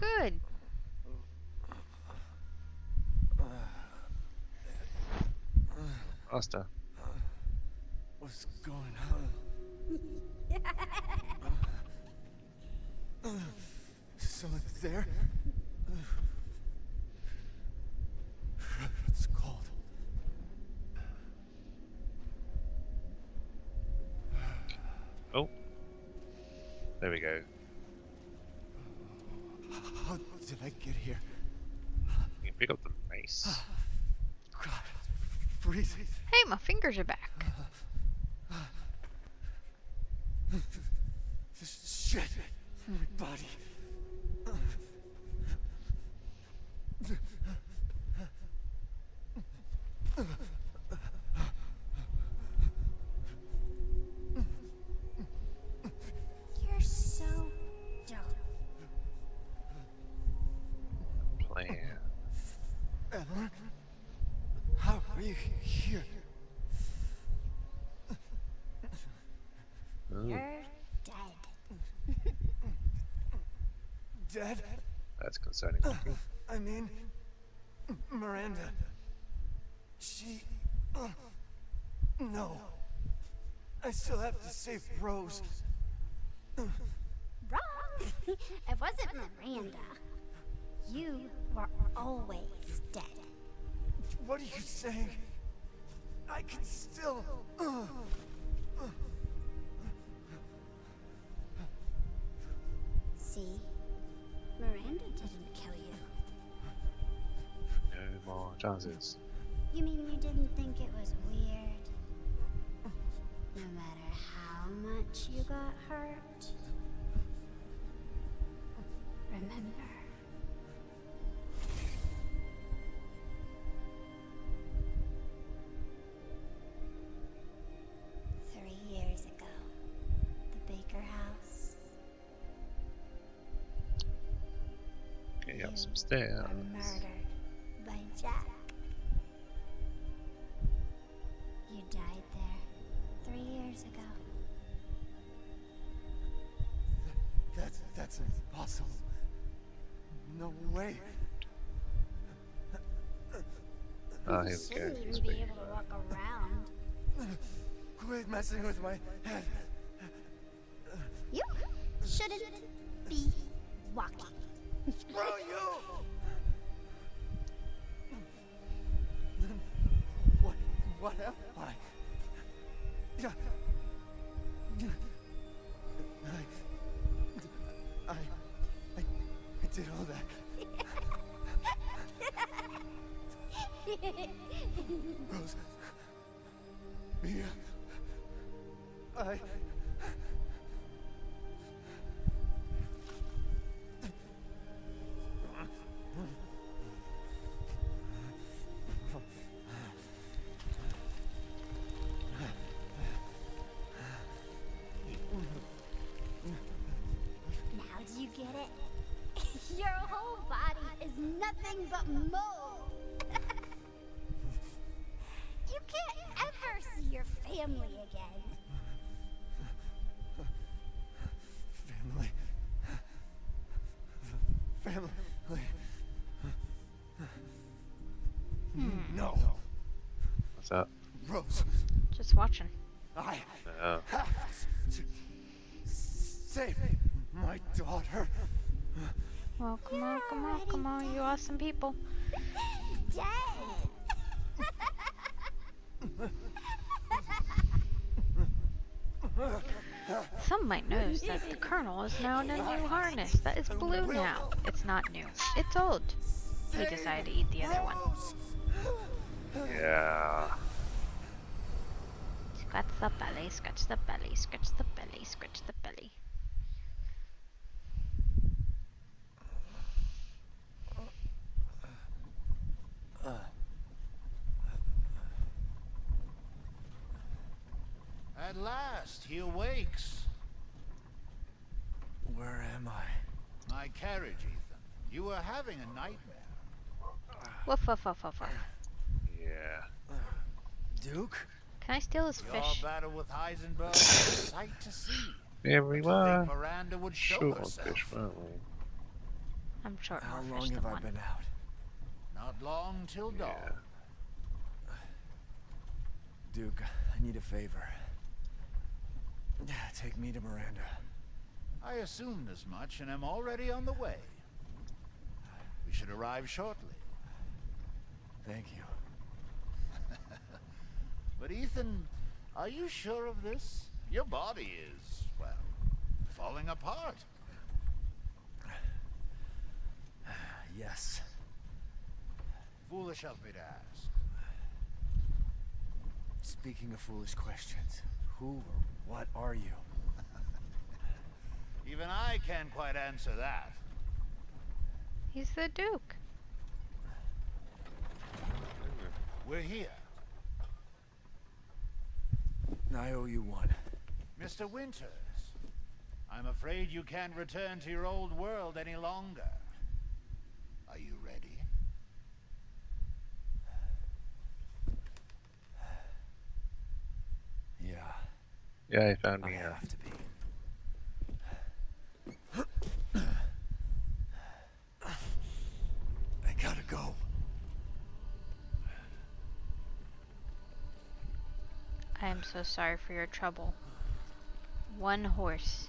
good. Master. What's going on? Someone there? It's cold. Oh. There we go. How did I get here? You can pick up the mace. God, it's freezing. Hey, my fingers are back. This shit in my body. You're so dumb. Plan. Evelyn? How are you here? Ooh, You're dead. Dead? that's concerning looking. I mean, Miranda. She... no. I still have to save Rose. Wrong. It wasn't Miranda. You were always dead. What are you saying? I can still... See? Miranda didn't kill you. No more chances. You mean you didn't think it was weird? No matter how much you got hurt? Remember. Years ago, the Baker house. Okay, up You some stairs. were murdered by Jack. You died there 3 years ago. That's impossible. No way. Ah, You here we go. shouldn't It's even be big. able to walk around. Quit messing with my head. You shouldn't be walking. Screw you! What am I? Yeah. I did all that. Rose. Mia. Now do you get it? Your whole body is nothing but mold. You can't ever see your family again. Family. No. What's up? Rose. Just watching. I Oh, have to save my daughter. Well, come on, come on, come on, you awesome people. Dead. Some might notice that the Colonel is now in a new harness that is blue now. It's not new. It's old. He decided to eat the other one. Rose. yeah. Scratch the belly, scratch the belly, scratch the belly, scratch the belly. At last, he awakes. Where am I? My carriage, Ethan. You were having a nightmare. Woof, woof, woof, woof, woof. Yeah. Duke? Can I steal his Your fish? battle with Heisenberg was a sight to see. Here we But to were. think Miranda would show Short on herself. fish, weren't we? I'm short How more long fish than have I one. been out? Not long till dawn. Yeah. Duke, I need a favor. Take me to Miranda. I assumed as much and am already on the way. We should arrive shortly. Thank you. But Ethan, are you sure of this? Your body is, well, falling apart. Yes. Foolish of me to ask. Speaking of foolish questions, who or what are you? Even I can't quite answer that. He's the Duke. We're here. I owe you one. Mr. Winters, I'm afraid you can't return to your old world any longer. Are you ready? Yeah, Yeah, he found I me. have to be. I gotta go. I am so sorry for your trouble. One horse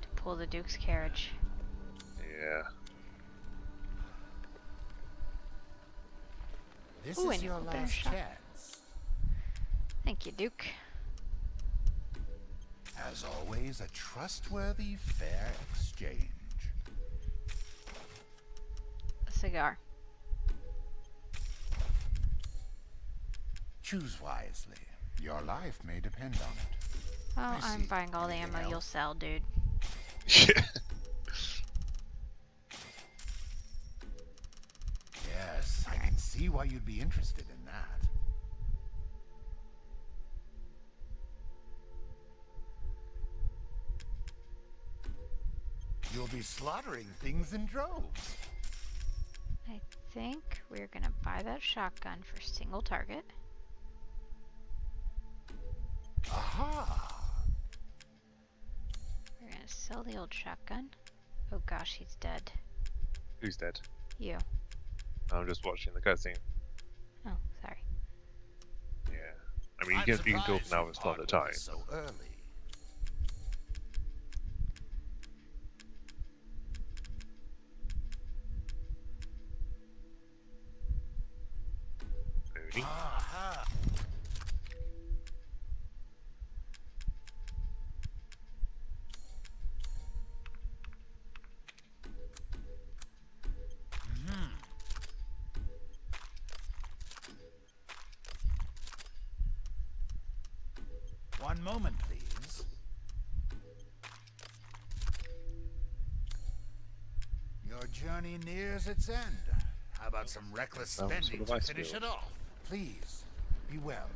to pull the Duke's carriage. Yeah. This Ooh, is and you your open a last shop. chance. Thank you, Duke. As always, a trustworthy, fair exchange. A cigar. Choose wisely. Your life may depend on it. Well, I I'm see. buying all the Anything ammo you'll else? sell, dude. Yeah. Yes, I can see why you'd be interested in that. You'll be slaughtering things in droves. I think we're gonna buy that shotgun for single target. Aha! We're gonna sell the old shotgun. Oh gosh, he's dead. Who's dead? You. I'm just watching the cutscene. Oh, sorry. Yeah. I mean, you can talk now, it's not the time. So early. Moody. Aha! One moment, please. Your journey nears its end. How about some reckless Some spending sort of to ice finish field. it off? Please, be well.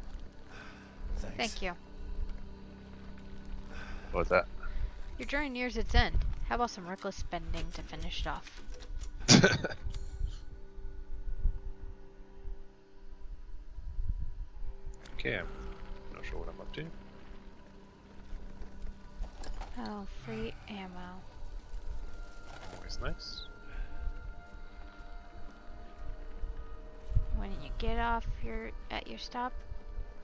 Thanks. Thank you. What was that? Your journey nears its end. How about some reckless spending to finish it off? Okay, I'm not sure what I'm up to. Oh, free ammo. Always nice. When you get off at your stop,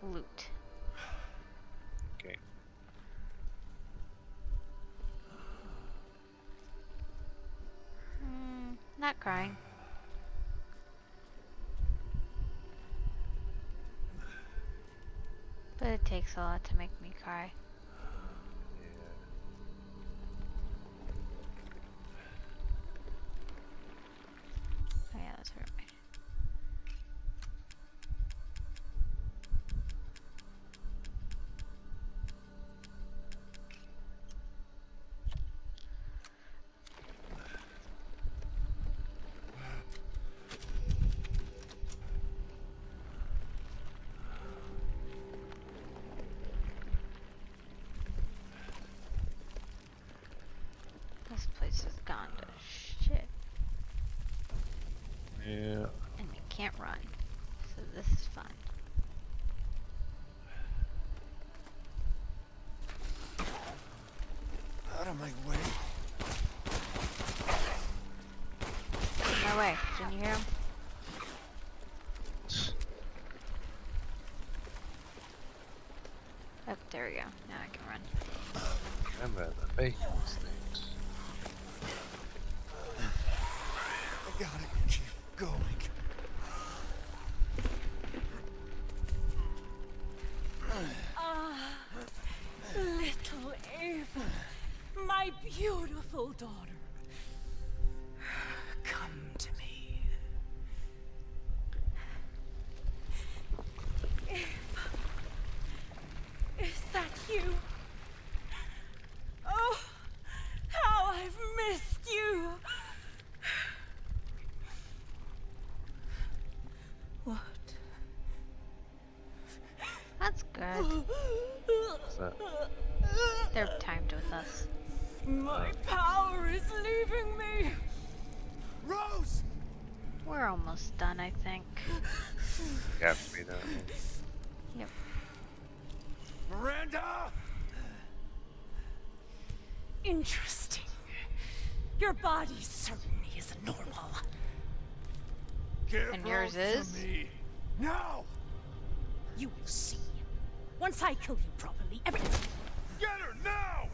loot. Okay. Not crying. But it takes a lot to make me cry. Oh yeah, that's right. This place has gone to shit. Yeah. And you can't run. So this is fun. Out of my way. my way. Didn't you hear him? Oh, there we go. Now I can run. Remember the bacon sticks. I gotta keep going. Ah, little Ava, my beautiful daughter. Come to me. Ava, is that you? Oh, how I've missed you. What? That's good. What's that? They're timed with us. My power is leaving me. Rose! We're almost done, I think. You have to be there. Yep. Miranda! Interesting. Your body certainly isn't normal. Give And yours Rose to is? me. Now! You will see. Once I kill you properly, Get her now!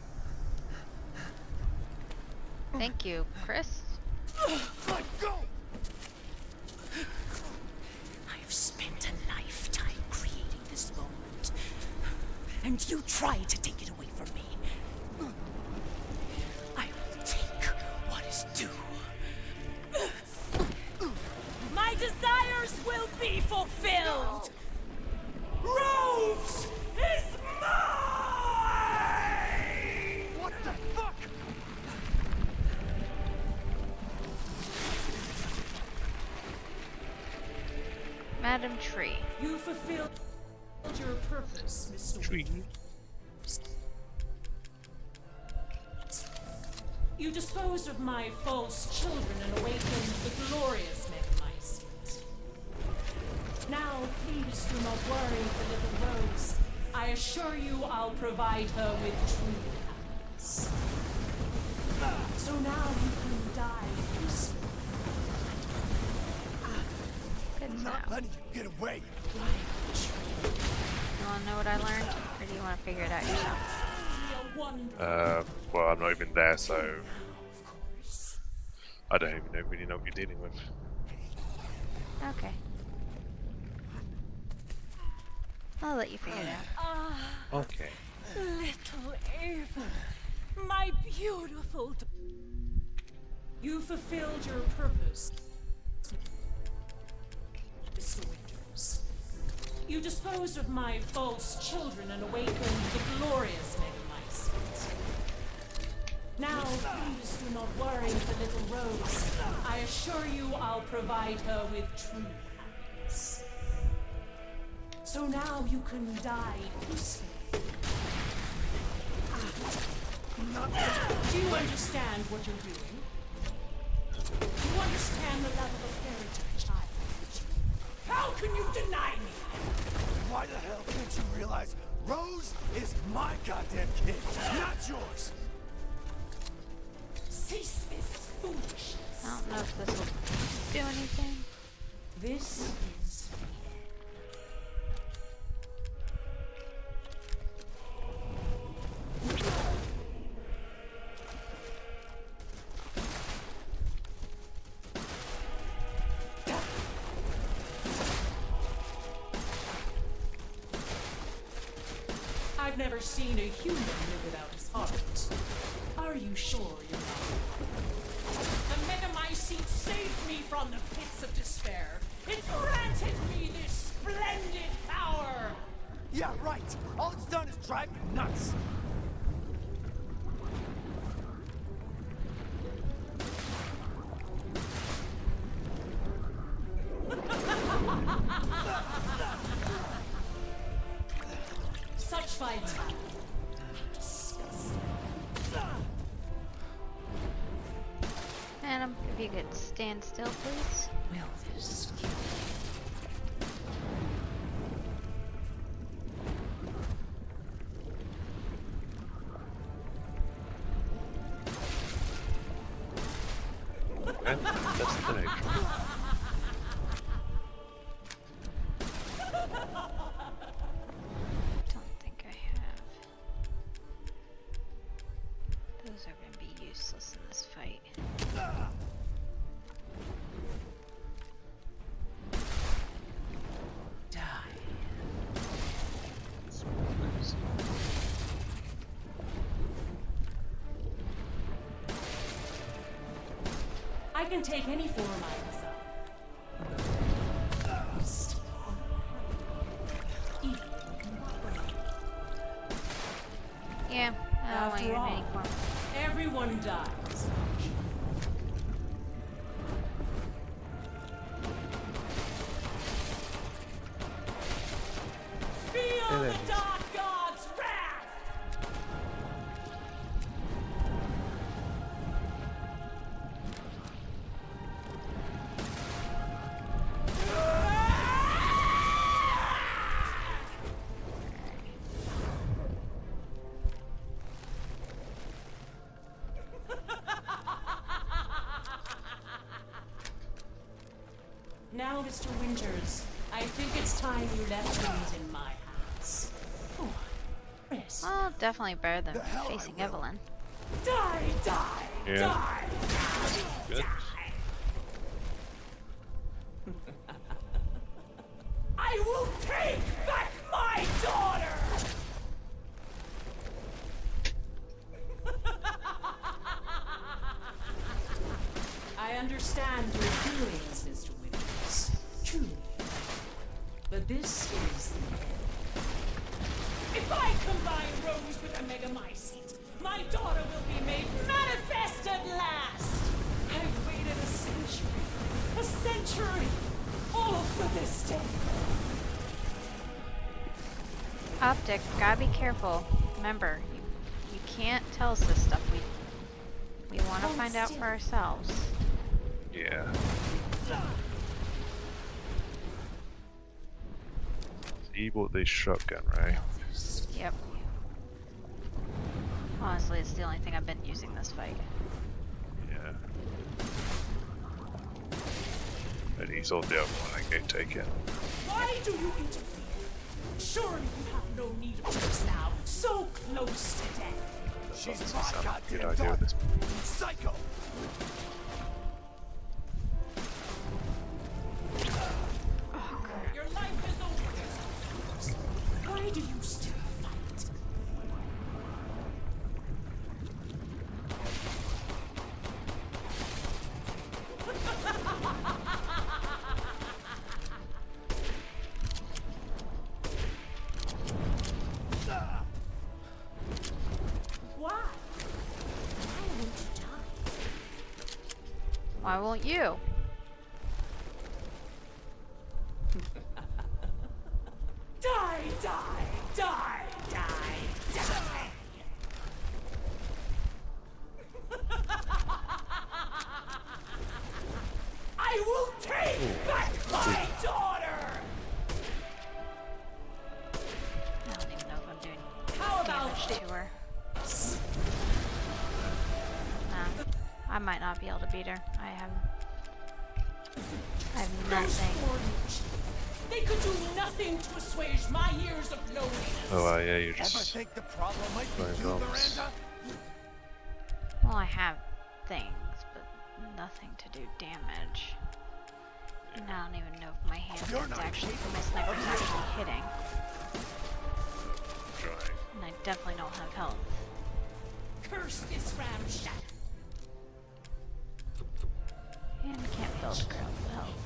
Thank you, Chris. Let go! I've spent a lifetime creating this moment. And you try to take it away from me. I will take what is due. My desires will be fulfilled! Rose is mine! What the fuck? Madam Tree. You fulfilled your purpose, Mr. Tree. You disposed of my false children and awakened the glorious Megamycete. Now, please do not worry for little Rose. I assure you I'll provide her with true happiness. So now you can die peacefully. Good to know. Not letting you get away. You wanna know what I learned? Or do you wanna figure it out yourself? Well, I'm not even there, so I don't even really know what you're dealing with. Okay. I'll let you figure it out. Okay. Little Ava, my beautiful. You fulfilled your purpose, Mr. Winters. You disposed of my false children and awakened the glorious Megamycete. Now, please do not worry for little Rose. I assure you I'll provide her with true happiness. So now you can die peacefully. Do you understand what you're doing? Do you understand the love of a fairy tale child? How can you deny me? Why the hell can't you realize Rose is my goddamn kid, not yours? Cease this foolishness. I don't know if this will do anything. This is I've never seen a human live without his heart. Are you sure you're not? The Megamycete saved me from the pits of despair. It granted me this splendid power. Yeah, right. All it's done is drive me nuts. Such vitality. Disgusting. Madam, if you could stand still, please. Will this kill me? Okay. That's the thing. Don't think I have. Those are gonna be useless in this fight. I can take any form I desire. Yeah, I don't want you After to all, make more. everyone dies. Feel the Dark God's wrath! Now, Mr. Winters, I think it's time you left things in my hands. Oh, rest. Well, definitely better than The hell I facing will. Evelyn. Die, die, Yeah. die! Good. I will take back my daughter! I understand your feelings, Mr. Winters. Truly. But this is the end. If I combine Rose with a Megamycete, my daughter will be made manifest at last! I've waited a century, all for this day. Optic, gotta be careful. Remember, you can't tell us this stuff. We want to find out for ourselves. Yeah. He bought this shotgun, right? Yep. Honestly, it's the only thing I've been using this fight. Yeah. And he's on the other one, okay, take it. Why do you interfere? Surely you have no need of this now, so close to death. She's Doesn't my sound like a good goddamn idea at daughter. this point. Psycho. Your life is over. Why do you still fight? Why? Why won't you die? Why won't you? Die, die, die, die, die! I will take back my daughter! I don't even know if I'm doing How about damage this? to her. Nah, I might not be able to beat her. I have Those nothing. orange. They could do nothing to assuage my years of loneliness. Oh, yeah, you Ever just. think the problem might be Right, you, well, Miranda? Well, I have things, but nothing to do damage. And I don't even know if my You're handgun's not actually, capable my sniper's of actually hitting. Trying. And I definitely don't have health. Curse this ramshackle. And I can't build a crowd with health.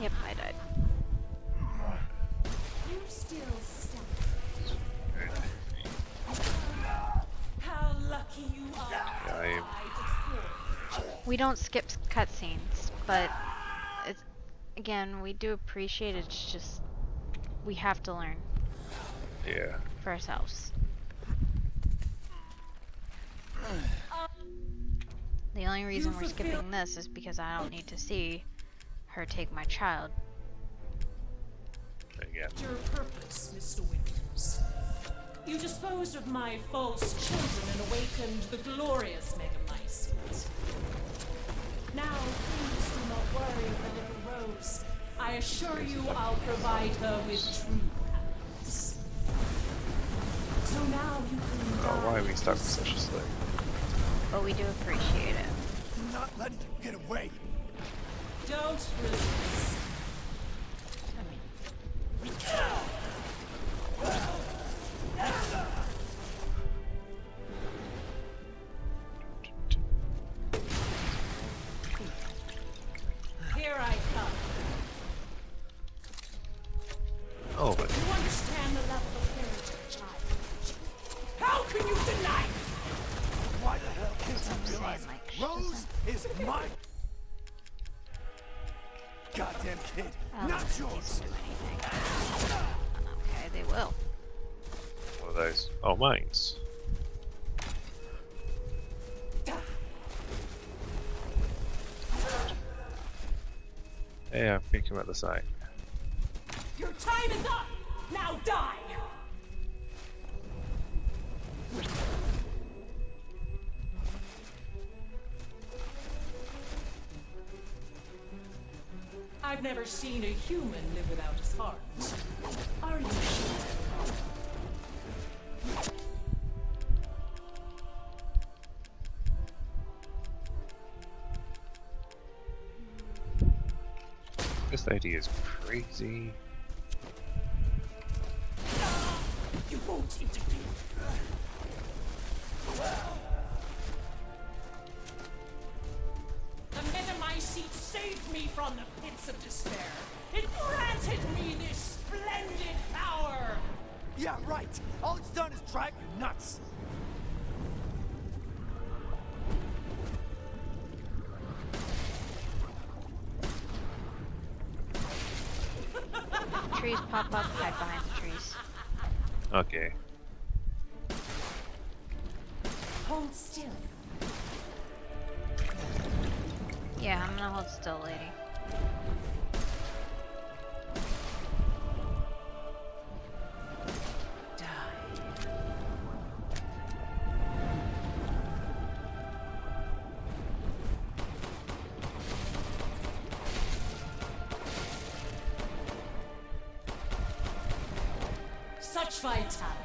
Yep, I died. You still stand. How lucky you are. Yeah, I am. We don't skip cutscenes, but it's, again, we do appreciate it. It's just we have to learn Yeah. for ourselves. The only reason we're skipping this is because I don't need to see her take my child. Again. Your purpose, Mr. Winters. You disposed of my false children and awakened the glorious Megamycete. Now, please do not worry for little Rose. I assure you I'll provide her with true happiness. So now you can Oh, why are we die stuck with such a slave? But we do appreciate it. I'm not letting you get away. Don't resist. I mean, Here I come. Oh, but You understand the level of heritage I have. How can you deny? Why the hell can't I'm you saying, realize like, she Rose is my goddamn kid, I don't not think these yours. will do anything. Okay, they will. one of those. Oh, mines. Yeah, pick him at the side. Your time is up! Now die! I've never seen a human live without his heart. Are you sure? This lady is crazy. You won't interfere. The Megamycete saved me from the pits of despair. It granted me this splendid power. Yeah, right. All it's done is drive you nuts. Trees pop up, hide behind the trees. Okay. Hold still. Yeah, I'm gonna hold still, lady. Die. Such vitality.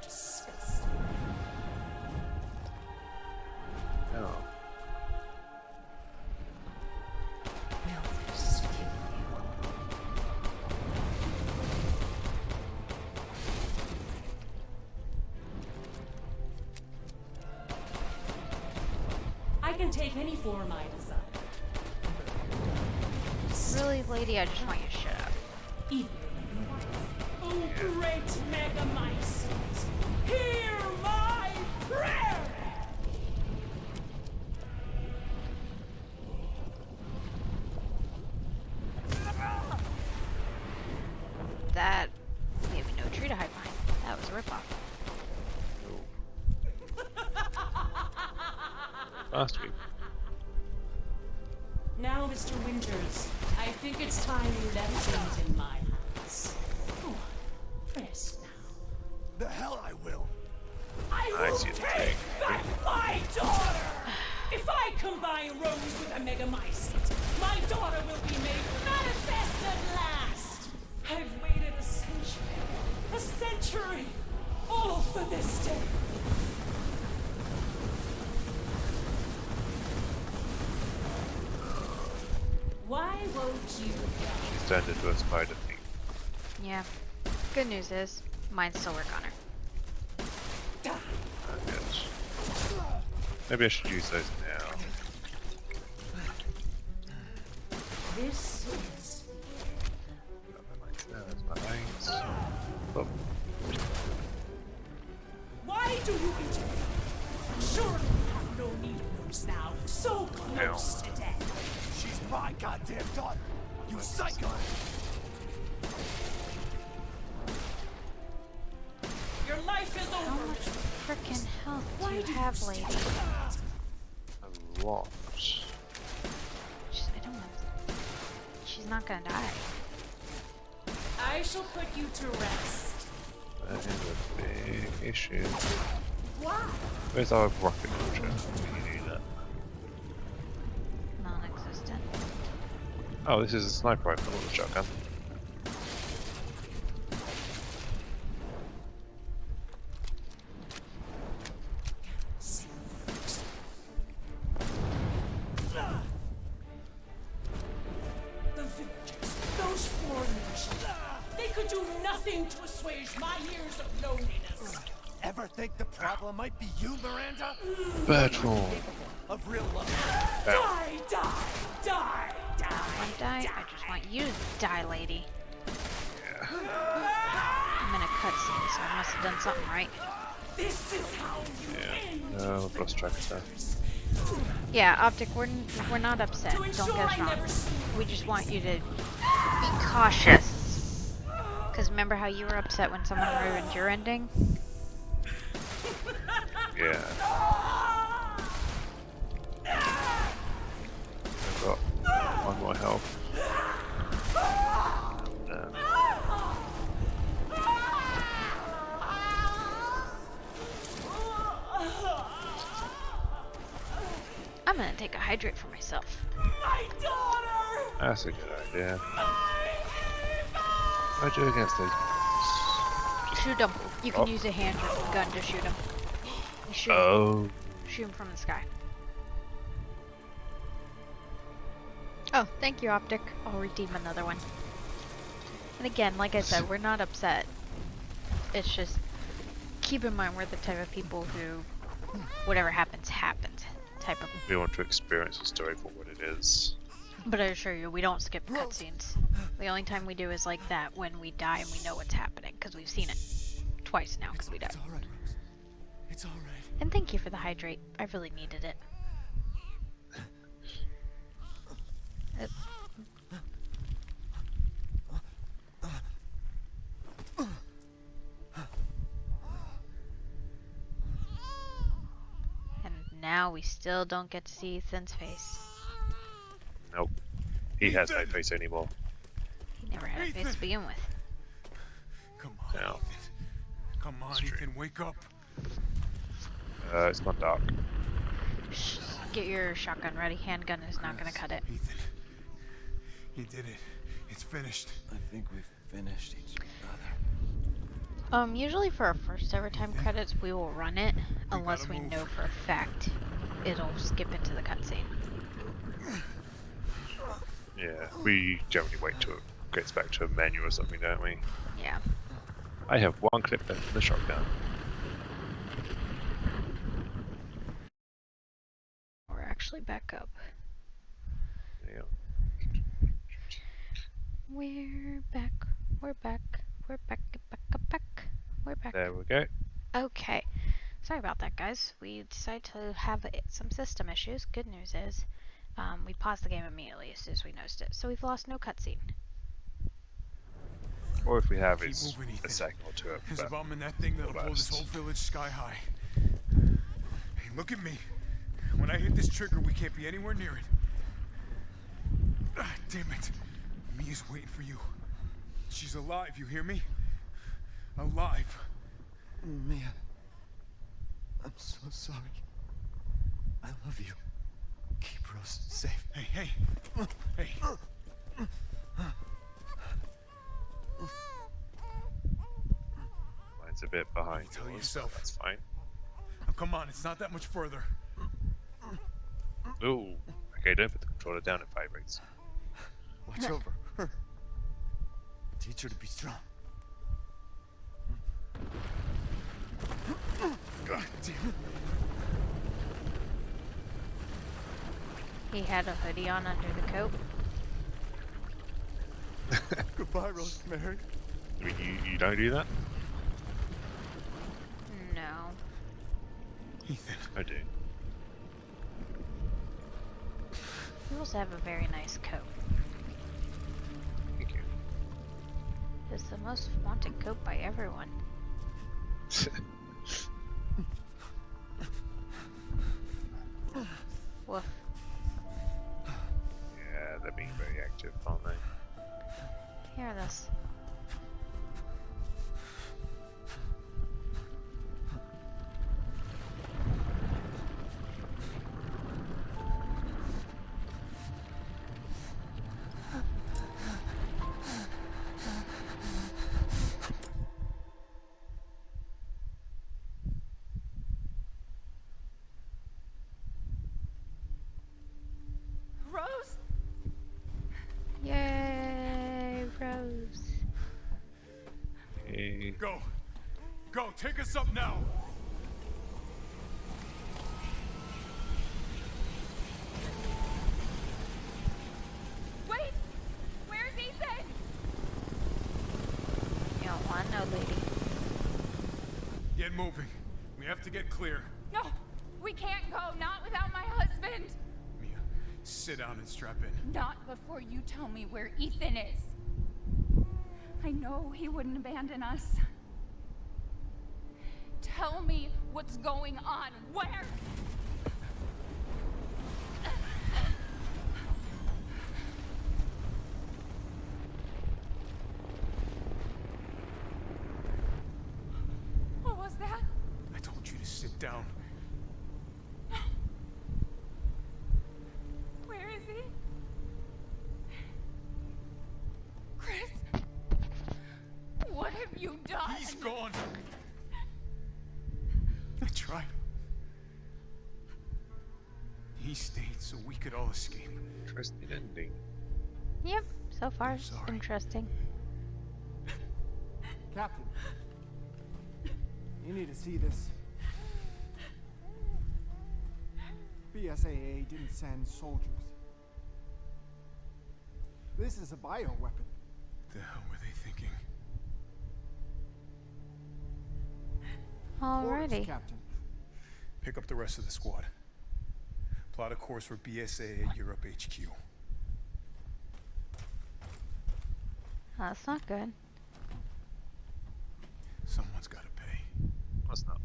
Disgusting. Oh. Will this kill you? I can take any form I desire. Really, lady, I just want you to shut up. Even oh, great Megamycete, hear my prayer! That gave me no tree to hide behind. That was a ripoff. Last week. Now, Mr. Winters, I think it's time you left things in my hands. Go on, rest now. The hell I will. I I will see the take thing. back my daughter! If I combine Rose with a Megamycete, my daughter will be made manifest at last! I've waited a century, all for this day. Why won't you die? She's turned into a spider thing. Yeah. Good news is, mine still work on her. Die. I guess. Maybe I should use those now. This is There's my mines. Oh, why do you interfere? Surely you have no need of those now. So close to death. She's my goddamn daughter. You psycho. Your life is How over. much frickin' health do Why you do have, you lady? a lot. I don't know. She's not gonna die. I I shall put you to rest. That is a big issue. Why? Where's our rocket launcher? We need that. Non-existent. Oh, this is a sniper rifle, not a shotgun. The victors, those foreigners, they could do nothing to assuage my years of loneliness. Ever think the problem might be you, Miranda? Bird form. Of real love. Die, die, die, die. Want to die? I just want you to die, lady. Yeah. I'm in a cutscene, so I must have done something right. This is how you Yeah. end. I've lost track of stuff. Yeah, Optic, we're not upset. To Don't ensure get us I wrong. never see We just want you to be cautious. Because remember how you were upset when someone ruined your ending? Yeah. I've got one more health. I'm gonna take a hydrate for myself. my daughter. That's a good idea. What do I do against those? Shoot them. You can Oh. use a hand or gun to shoot them. You shoot 'em. Oh. Shoot them from the sky. Oh, thank you, Optic. I'll redeem another one. And again, like I said, we're not upset. It's just, keep in mind we're the type of people who, whatever happens, happens. Type of. We want to experience the story for what it is. But I assure you, we don't skip cutscenes. The only time we do is like that, when we die and we know what's happening, because we've seen it twice now, because we died. It's all right, Rose. It's all right. And thank you for the hydrate. I really needed it. And now we still don't get to see Ethan's face. Nope. He has no face anymore. He never had a face to begin with. Come on, Now. Ethan. Come on, It's true. Ethan, wake up. It's not dark. Shh, get your shotgun ready. Handgun is not gonna cut it. Ethan. You did it. It's finished. I think we've finished each other. Usually for our first ever time credits, we will run it, unless gotta we move. know for a fact it'll skip into the cutscene. Yeah, we generally wait till it gets back to a menu or something, don't we? Yeah. I have one clip left for the shotgun. We're actually back up. Yeah. We're back. We're back. We're back. Back. We're back. There we go. Okay. Sorry about that, guys. We decided to have some system issues. Good news is, we paused the game immediately as soon as we noticed it. So we've lost no cutscene. Or if we have, Keep it's moving, a Ethan. second or two. There's a But bomb in that thing that'll blow this last. whole village sky high. Hey, look at me. When I hit this trigger, we can't be anywhere near it. Ah, damn it. Mia's waiting for you. She's alive, you hear me? Alive. Mia, I'm so sorry. I love you. Keep Rose safe. Hey. Mine's a bit behind Tell yours, yourself. That's fine. Now, come on, it's not that much further. Ooh. Okay, don't put the controller down, it vibrates. Watch over her. Teach her to be strong. God damn it. He had a hoodie on under the coat. Goodbye, Rosemary. I mean, you don't do that? No. Ethan. I do. He also have a very nice coat. Thank you. It's the most wanted coat by everyone. Woof. Yeah, they're being very active, aren't they? Hear this. we? Go. Go, take us up now. Wait! Where's Ethan? You don't want no lady. Get moving. We have to get clear. No! We can't go, not without my husband! Mia, sit down and strap in. Not before you tell me where Ethan is. I know he wouldn't abandon us. Tell me what's going on. Where? What was that? I told you to sit down. Where is he? Chris? What have you done? He's gone. I tried. He stayed so we could all escape. Interesting ending. Yep, so far I'm sorry. interesting. Captain, you need to see this. BSAA didn't send soldiers. This is a bioweapon. The hell were they thinking? Orders, Alrighty. Captain. Pick up the rest of the squad. Plot a course for BSAA Europe HQ. That's not good. Someone's gotta pay. That's not.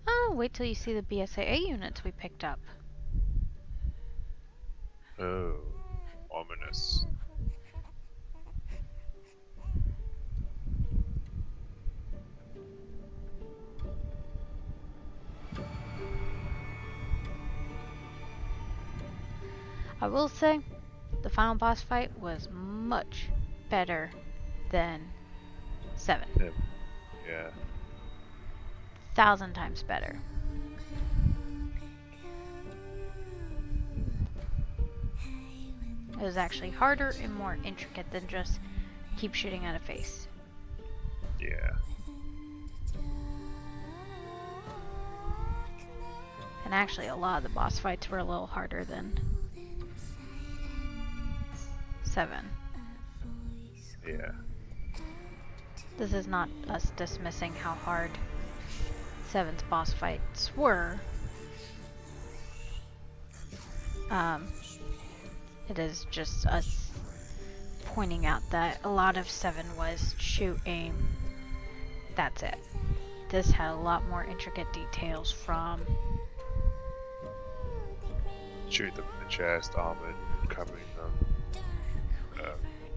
Oh, wait till you see the BSAA units we picked up. Oh, ominous. I will say, the final boss fight was much better than 7. Yeah. 1,000 times better. It was actually harder and more intricate than just keep shooting at a face. Yeah. And actually, a lot of the boss fights were a little harder than 7. Yeah. This is not us dismissing how hard 7's boss fights were. It is just us pointing out that a lot of 7 was shoot, aim, that's it. This had a lot more intricate details from Shoot them in the chest, armored, covering them.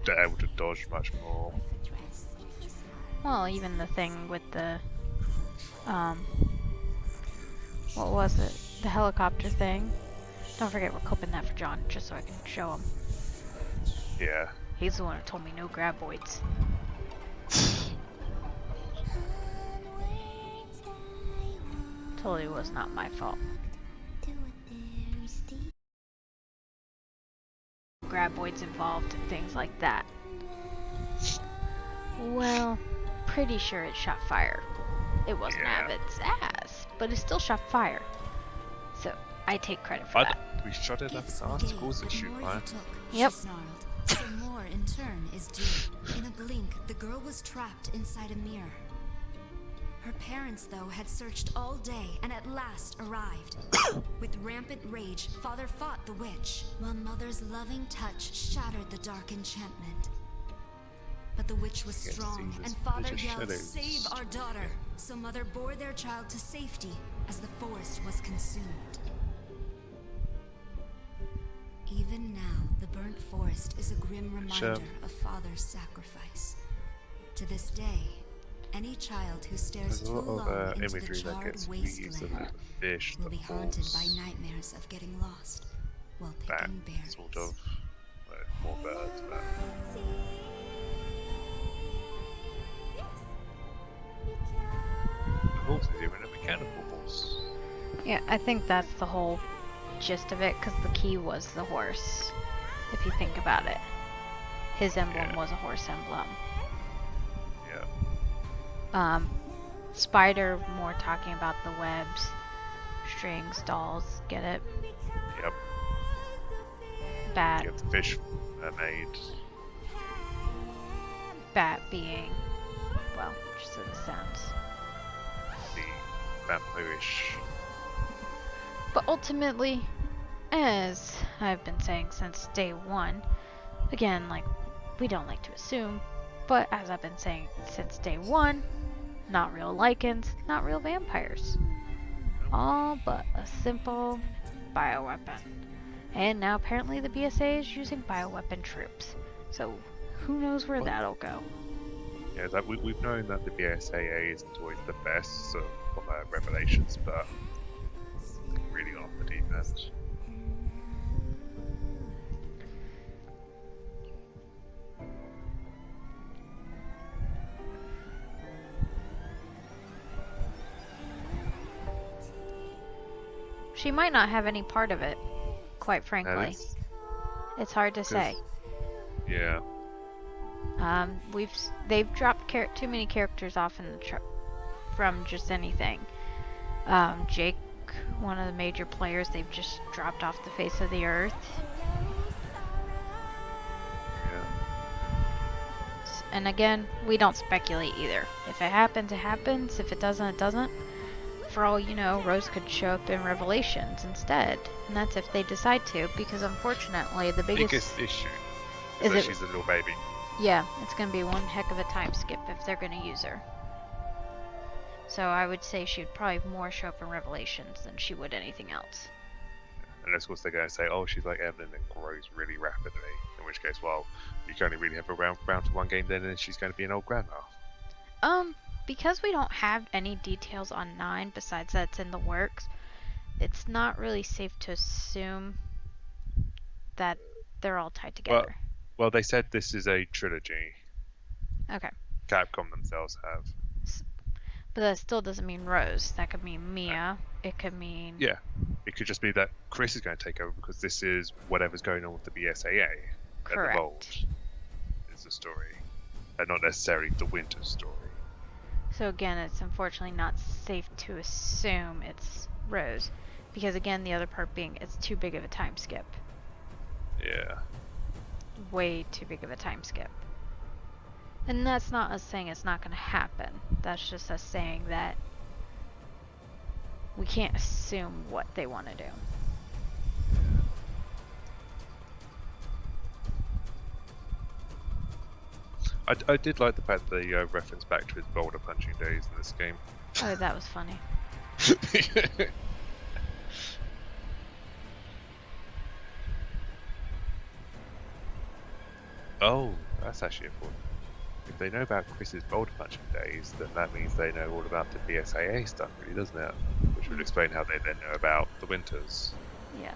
They're able to dodge much more. well, even the thing with the what was it? The helicopter thing. Don't forget we're clipping that for John just so I can show him. Yeah. He's the one who told me no graboids. Totally was not my fault. Graboids involved and things like that. Well, pretty sure it shot fire. It wasn't Yeah. Abbott's ass, but it still shot fire. So I take credit for that. We shot it up its ass, of course it shoot, right? Yep. She snarled. So more in turn is due. In a blink, the girl was trapped inside a mirror. Her parents, though, had searched all day and at last arrived. With rampant rage, Father fought the witch, while Mother's loving touch shattered the dark enchantment. But the witch was Yes, strong, Jesus, and Father British yelled, shadows. "Save our daughter!" So Mother bore their child to safety as the forest was consumed. Even now, the burnt forest is a grim reminder of Father's sacrifice. To this day, any child who stares There's a too lot long of into the imagery that charred gets reused of wasteland the fish, will the be haunted by horse, nightmares of getting lost while that picking berries. sort of more birds, but the horse is even a mechanical horse. Yeah, I think that's the whole gist of it, because the key was the horse. If you think about it, his emblem Yeah. was a horse emblem. Yeah. Spider more talking about the webs, strings, dolls. Get it? Yep. Bat. You have the fish mermaid. Bat being, well, just as it sounds. The vampirish. But ultimately, as I've been saying since day one, again, like, we don't like to assume, but as I've been saying since day one, not real lichens, not real vampires. All but a simple bioweapon. And now apparently the BSA is using bioweapon troops. So who knows where that'll go. Yeah, that we've known that the BSAA isn't always the best from Revelations, but really on the deep end. She might not have any part of it, quite frankly. It's hard to say. Yeah. They've dropped too many characters off in the from just anything. Jake, one of the major players, they've just dropped off the face of the earth. Yeah. And again, we don't speculate either. If it happens, it happens. If it doesn't, it doesn't. For all you know, Rose could show up in Revelations instead, and that's if they decide to. Because unfortunately, the biggest issue is that that she's a little baby. Yeah, it's gonna be one heck of a time skip if they're gonna use her. So I would say she'd probably more show up in Revelations than she would anything else. And of course they're going to say, oh, she's like Evelyn and grows really rapidly. In which case, well, you can only really have a round to one game then, and she's going to be an old grandma. Because we don't have any details on 9 besides that it's in the works, it's not really safe to assume that they're all tied together. Well, they said this is a trilogy. Okay. Capcom themselves have. But that still doesn't mean Rose. That could mean Mia. It could mean... Yeah. It could just be that Chris is going to take over because this is whatever's going on with the BSAA. Correct. And the Vault is the story. And not necessarily the Winter story. So again, it's unfortunately not safe to assume it's Rose. Because again, the other part being it's too big of a time skip. Yeah. Way too big of a time skip. And that's not us saying it's not going to happen. That's just us saying that we can't assume what they want to do. I did like the fact that they referenced back to his boulder punching days in this game. Oh, that was funny. Oh, that's actually important. If they know about Chris's boulder punching days, then that means they know all about the BSAA stuff, really, doesn't it? Which would explain how they then know about the Winters. Yes.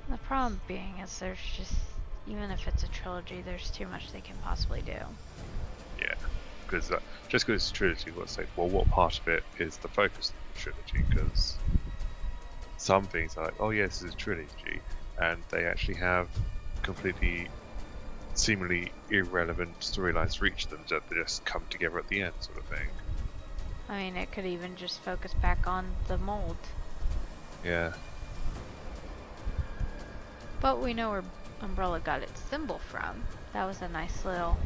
The problem being is there's just, even if it's a trilogy, there's too much they can possibly do. Yeah, because just because it's a trilogy, let's say, well, what part of it is the focus of the trilogy? Because some things are like, oh yeah, this is a trilogy, and they actually have completely, seemingly irrelevant storylines for each of them that they just come together at the end, sort of thing. I mean, it could even just focus back on the mold. Yeah. But we know where Umbrella got its symbol from. That was a nice little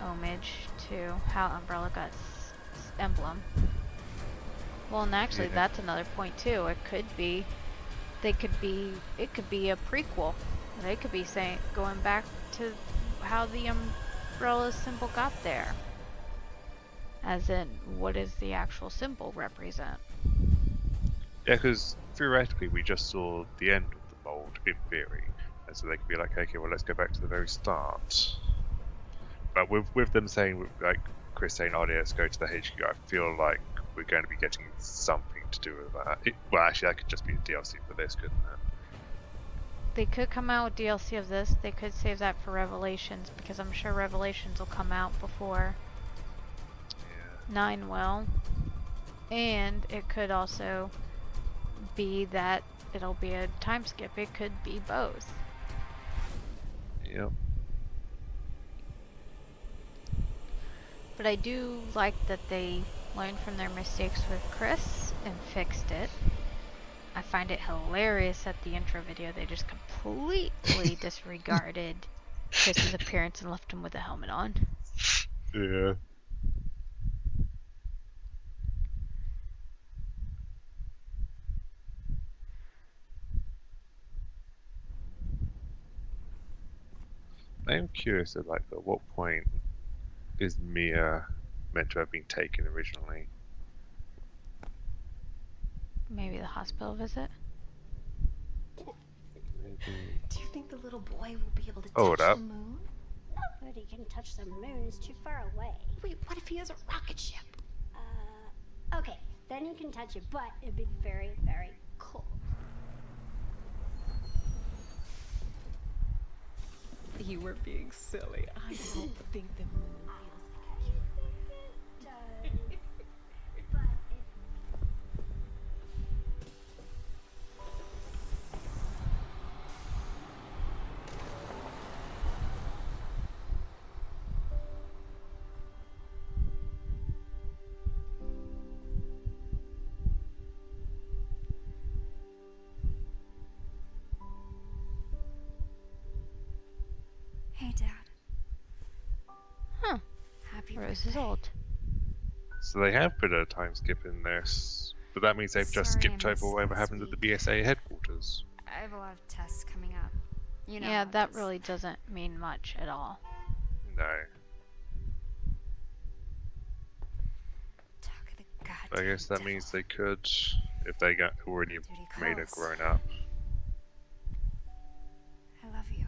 homage to how Umbrella got its emblem. Well, and actually, that's another point too. It could be a prequel. They could be saying, going back to how the Umbrella symbol got there. As in, what does the actual symbol represent? Yeah, because theoretically we just saw the end of the mold, in theory. And so they could be like, okay, well, let's go back to the very start. But with them saying, like Chris saying, oh yeah, let's go to the HQ, I feel like we're going to be getting something to do with that. Well, actually, that could just be a DLC for this, couldn't it? They could come out with DLC of this. They could save that for Revelations, because I'm sure Revelations will come out before 9 will. And it could also be that it'll be a time skip. It could be both. Yep. But I do like that they learned from their mistakes with Chris and fixed it. I find it hilarious that the intro video they just completely disregarded Chris's appearance and left him with a helmet on. Yeah. I'm curious at like at what point is Mia meant to have been taken originally? Maybe the hospital visit? Maybe. Do you think the little boy will be able to Hold touch up. the moon? But he can touch the moon. It's too far away. Wait, what if he has a rocket ship? Okay, then he can touch it, but it'd be very, very cold. You were being silly. I don't think the moon. Hey, Dad. Huh. Happy Rose is birthday. old. So they have put a time skip in this, but that means they've just Sorry I skipped over missed whatever last happened at the week. BSA headquarters. I have a lot of tests coming up. You know. Yeah, how that it is. really doesn't mean much at all. No. Talk of the I goddamn guess that devil. means they could, if they got already Duty made her calls. grown up. I love you.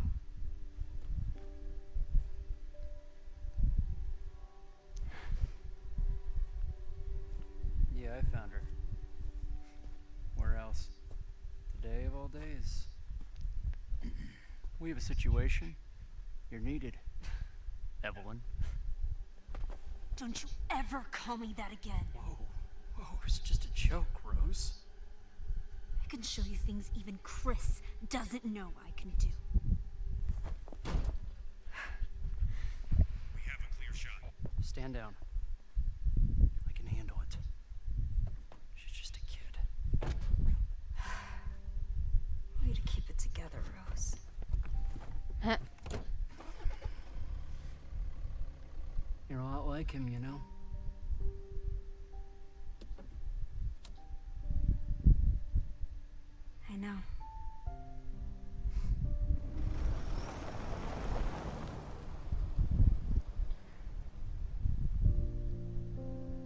Yeah, I found her. Where else? Today of all days. We have a situation. You're needed. Evelyn. Don't you ever call me that again. Whoa. Whoa, it's just a joke, Rose. I can show you things even Chris doesn't know I can do. We have a clear shot. Stand down. I can handle it. She's just a kid. Way to keep it together, Rose. You're a lot like him, you know? I know.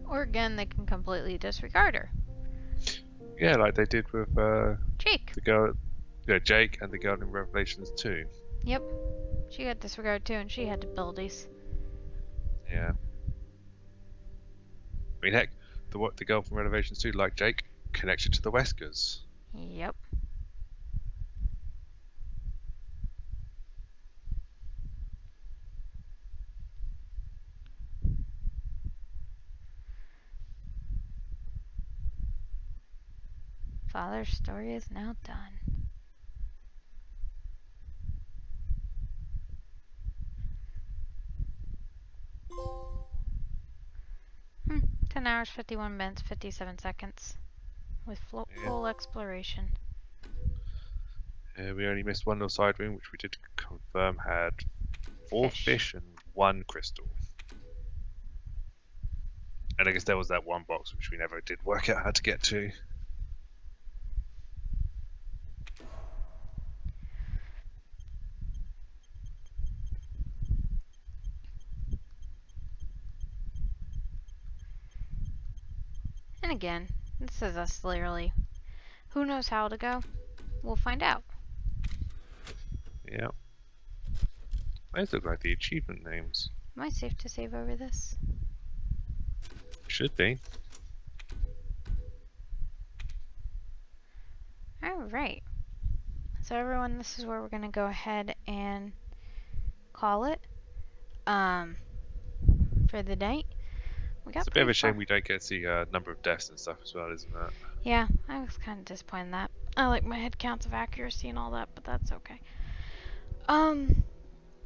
Or again, they can completely disregard her. Yeah, like they did with Jake. the girl, yeah, Jake and the girl in Revelations 2. Yep. She got disregarded too, and she had abilities. Yeah. I mean, heck, the girl from Revelations 2, like Jake, connected to the Weskers. Yep. Father's story is now done. 10 hours, 51 minutes, 57 seconds. With full exploration. We only missed one little side room, which we did confirm had 4 fish and 1 crystal. And I guess there was that one box which we never did work out how to get to. And again, this is us literally. Who knows how to go? We'll find out. Yeah. Those look like the achievement names. Am I safe to save over this? Should be. Alright. So everyone, this is where we're gonna go ahead and call it. For the night. We got It's a bit of pretty a shame far. we don't get to see number of deaths and stuff as well, isn't it? Yeah, I was kind of disappointed in that. I like my head counts of accuracy and all that, but that's okay.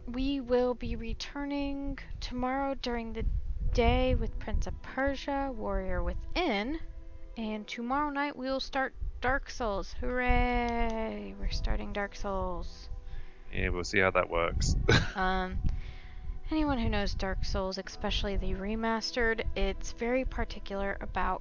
We will be returning tomorrow during the day with Prince of Persia, Warrior Within, and tomorrow night we will start Dark Souls. Hooray! We're starting Dark Souls. Yeah, we'll see how that works. Anyone who knows Dark Souls, especially the remastered, it's very particular about